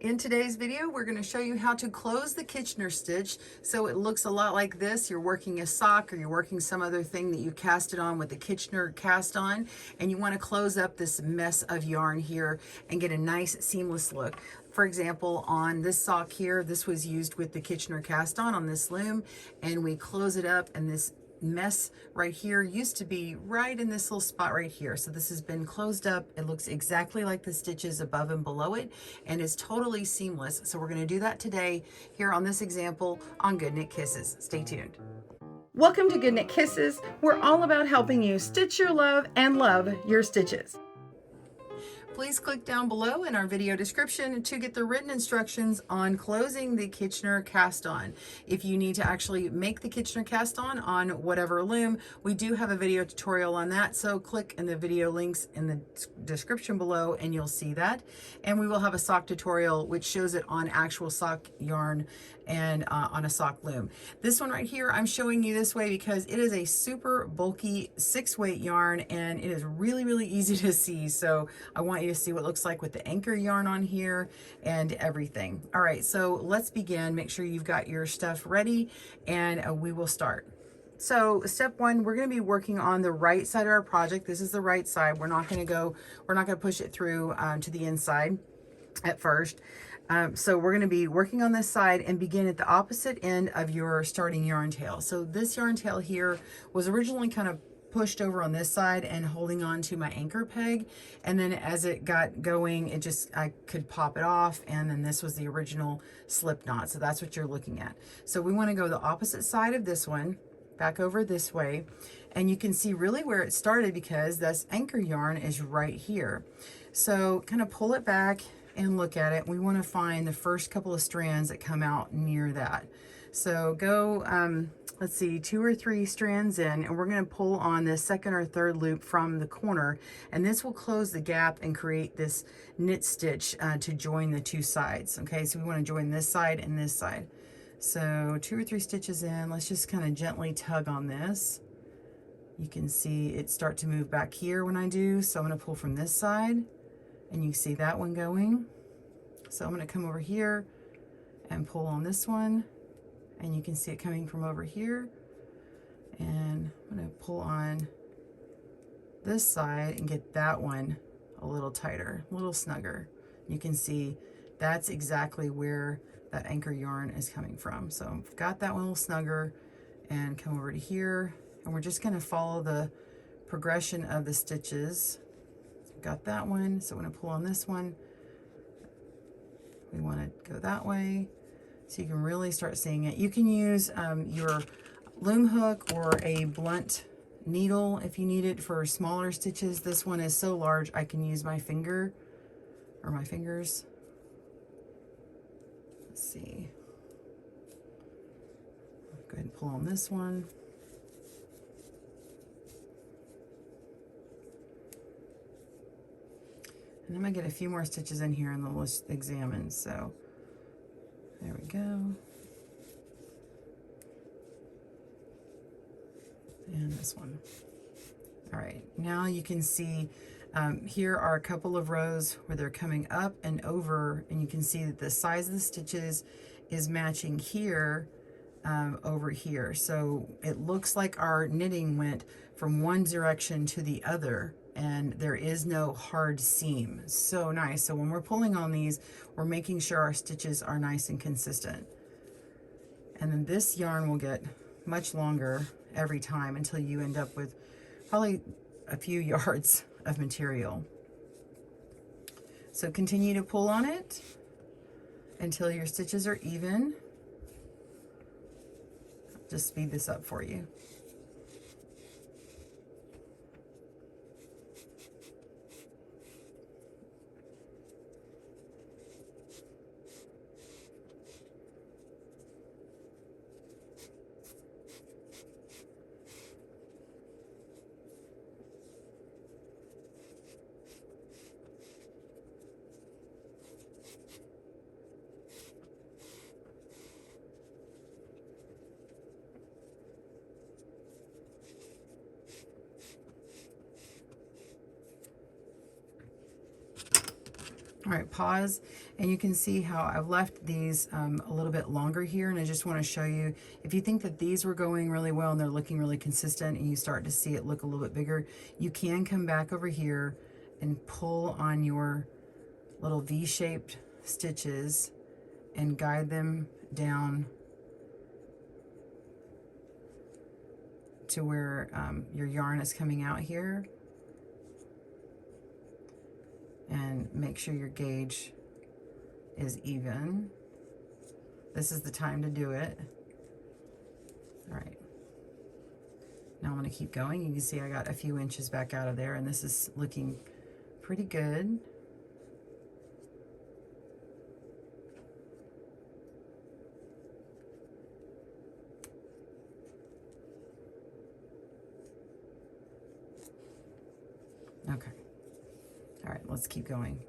In today's video, we're going to show you how to close the Kitchener stitch so it looks a lot like this. You're working a sock or you're working some other thing that you casted on with the Kitchener cast on, and you want to close up this mess of yarn here and get a nice seamless look. For example, on this sock here, this was used with the Kitchener cast on this loom, and we close it up, and this mess right here used to be right in this little spot right here. So this has been closed up. It looks exactly like the stitches above and below it, and is totally seamless. So we're going to do that today here on this example on Good Knit Kisses. Stay tuned. Welcome to Good Knit Kisses. We're all about helping you stitch your love and love your stitches. Please click down below in our video description to get the written instructions on closing the Kitchener cast on. If you need to actually make the Kitchener cast on whatever loom, we do have a video tutorial on that. So click in the video links in the description below and you'll see that. And we will have a sock tutorial which shows it on actual sock yarn and on a sock loom. This one right here, I'm showing you this way because it is a super bulky 6-weight yarn and it is really, really easy to see. So I want you to see what it looks like with the anchor yarn on here and everything. All right, so let's begin. Make sure you've got your stuff ready and we will start. So step one, we're going to be working on the right side of our project. This is the right side. We're not going to push it through to the inside at first. So we're going to be working on this side and begin at the opposite end of your starting yarn tail. So this yarn tail here was originally kind of pushed over on this side and holding on to my anchor peg, and then as it got going, I could pop it off, and then this was the original slip knot. So that's what you're looking at. So we want to go the opposite side of this one, back over this way, and you can see really where it started because this anchor yarn is right here. So kind of pull it back and look at it. We want to find the first couple of strands that come out near that. So go, let's see, 2 or 3 strands in, and we're going to pull on the second or third loop from the corner, and this will close the gap and create this knit stitch to join the 2 sides. Okay, so we want to join this side and this side. So 2 or 3 stitches in. Let's just kind of gently tug on this. You can see it start to move back here when I do, so I'm going to pull from this side, and you see that one going. So I'm going to come over here and pull on this one, and you can see it coming from over here, and I'm going to pull on this side and get that one a little tighter, a little snugger. You can see that's exactly where that anchor yarn is coming from. So I've got that one a little snugger, and come over to here, and we're just going to follow the progression of the stitches. Got that one, so I'm going to pull on this one. We want to go that way so you can really start seeing it. You can use your loom hook or a blunt needle if you need it for smaller stitches. This one is so large I can use my finger or my fingers. Let's see. Go ahead and pull on this one. And I'm going to get a few more stitches in here and then we'll examine. So there we go. And this one. All right, now you can see here are a couple of rows where they're coming up and over, and you can see that the size of the stitches is matching here over here. So it looks like our knitting went from one direction to the other, and there is no hard seam. So nice. So when we're pulling on these, we're making sure our stitches are nice and consistent. And then this yarn will get much longer every time until you end up with probably a few yards of material. So continue to pull on it until your stitches are even. Just speed this up for you. All right, pause, and you can see how I've left these a little bit longer here, and I just want to show you, if you think that these were going really well and they're looking really consistent and you start to see it look a little bit bigger, you can come back over here and pull on your little V-shaped stitches and guide them down to where your yarn is coming out here, and make sure your gauge is even. This is the time to do it. All right. Now I'm going to keep going. You can see I got a few inches back out of there, and this is looking pretty good. Okay. All right, let's keep going.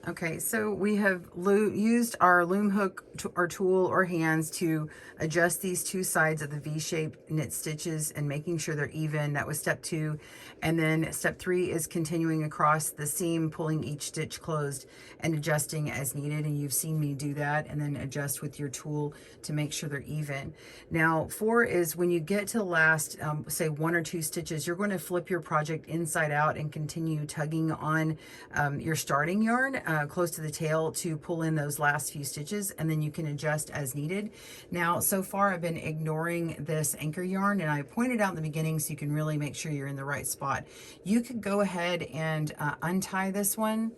Okay, so we have used our loom hook or tool or hands to adjust these two sides of the V-shaped knit stitches and making sure they're even. That was step 2. And then step 3 is continuing across the seam, pulling each stitch closed and adjusting as needed. And you've seen me do that, and then adjust with your tool to make sure they're even. Now 4 is when you get to the last, say 1 or 2 stitches, you're going to flip your project inside out and continue tugging on your starting yarn close to the tail to pull in those last few stitches, and then you can adjust as needed. Now, so far I've been ignoring this anchor yarn, and I pointed out in the beginning so you can really make sure you're in the right spot. You could go ahead and untie this one,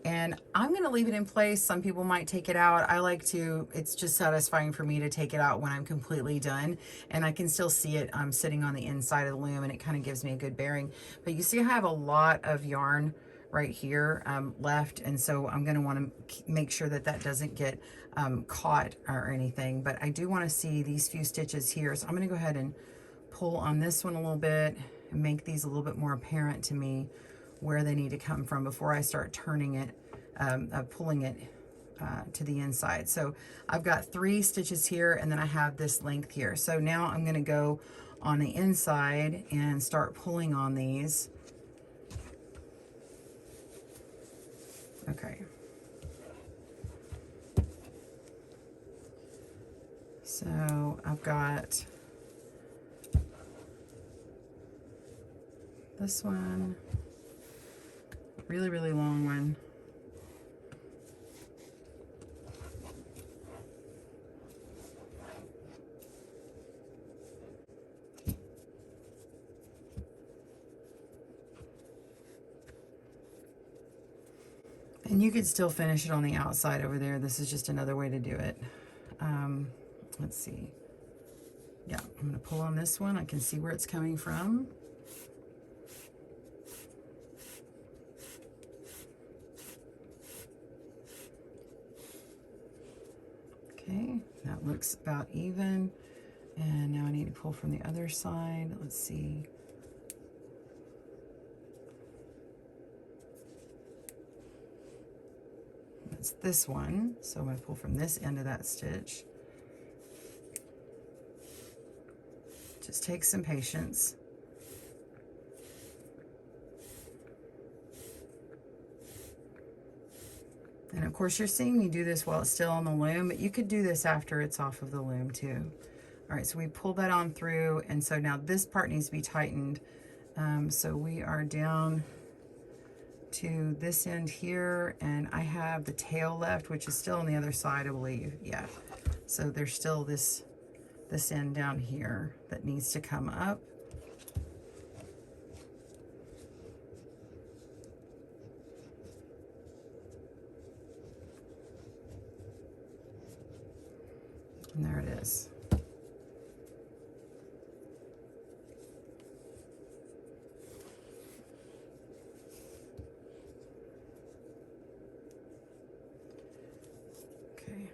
and I'm going to leave it in place. Some people might take it out. I like to, it's just satisfying for me to take it out when I'm completely done, and I can still see it sitting on the inside of the loom, and it kind of gives me a good bearing. But you see I have a lot of yarn right here left, and so I'm going to want to make sure that that doesn't get caught or anything. But I do want to see these few stitches here, so I'm going to go ahead and pull on this one a little bit and make these a little bit more apparent to me where they need to come from before I start turning it, pulling it to the inside. So I've got 3 stitches here, and then I have this length here. So now I'm going to go on the inside and start pulling on these. Okay. So I've got this one, really, really long one. And you could still finish it on the outside over there. This is just another way to do it. Let's see. Yeah, I'm gonna pull on this one. I can see where it's coming from. Okay, that looks about even. And now I need to pull from the other side. Let's see. That's this one. So I'm going to pull from this end of that stitch. Just take some patience. And of course you're seeing me do this while it's still on the loom, but you could do this after it's off of the loom too. All right, so we pull that on through, and so now this part needs to be tightened. So we are down to this end here, and I have the tail left, which is still on the other side, I believe. Yeah, so there's still this end down here that needs to come up. And there it is. Okay.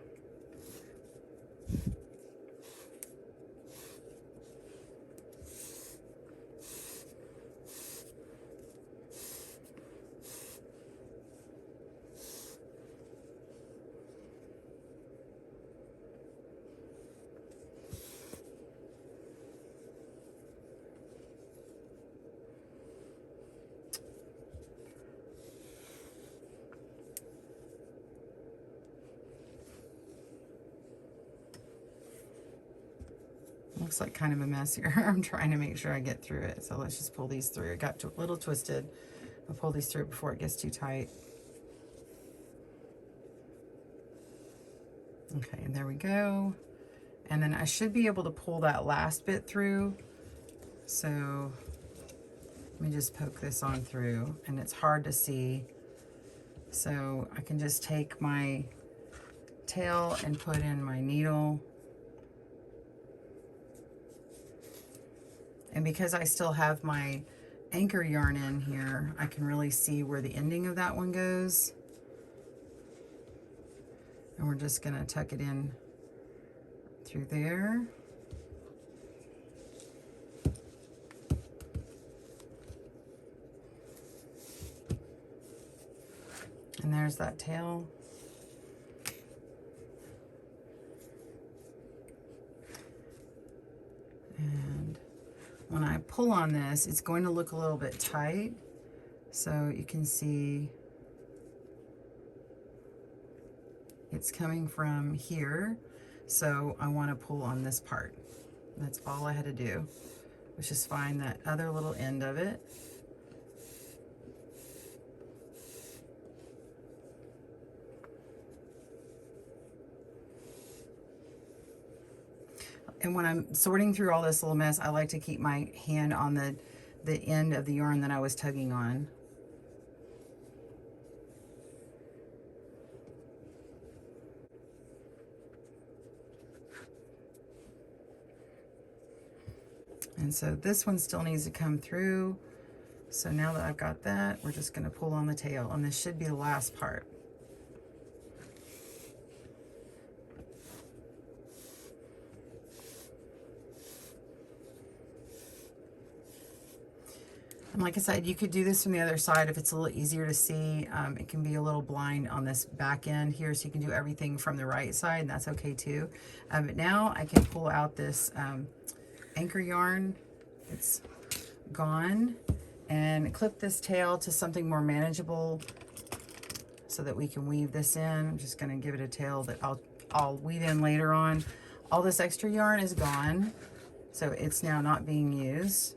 Looks like kind of a mess here. I'm trying to make sure I get through it. So let's just pull these through. It got a little twisted. I'll pull these through before it gets too tight. Okay, and there we go. And then I should be able to pull that last bit through. So let me just poke this on through, and it's hard to see. So I can just take my tail and put in my needle. And because I still have my anchor yarn in here, I can really see where the ending of that one goes. And we're just gonna tuck it in through there. And there's that tail. And when I pull on this, it's going to look a little bit tight. So you can see it's coming from here. So I want to pull on this part. That's all I had to do, was just find that other little end of it. And when I'm sorting through all this little mess, I like to keep my hand on the end of the yarn that I was tugging on. And so this one still needs to come through. So now that I've got that, we're just going to pull on the tail, and this should be the last part. And like I said, you could do this from the other side if it's a little easier to see. It can be a little blind on this back end here, so you can do everything from the right side, and that's okay too. But now I can pull out this anchor yarn. It's gone, and clip this tail to something more manageable so that we can weave this in. I'm just going to give it a tail that I'll weave in later on. All this extra yarn is gone, so it's now not being used.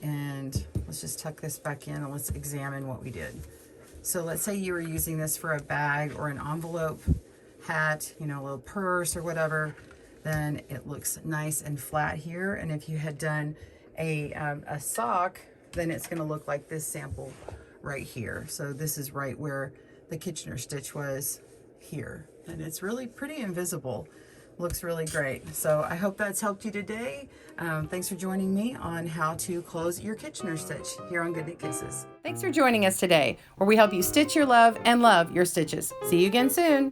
And let's just tuck this back in, and let's examine what we did. So let's say you were using this for a bag or an envelope, hat, you know, a little purse or whatever, then it looks nice and flat here. And if you had done a sock, then it's gonna look like this sample right here. So this is right where the Kitchener stitch was here. And it's really pretty invisible. Looks really great. So I hope that's helped you today. Thanks for joining me on how to close your Kitchener stitch here on Good Knit Kisses. Thanks for joining us today, where we help you stitch your love and love your stitches. See you again soon.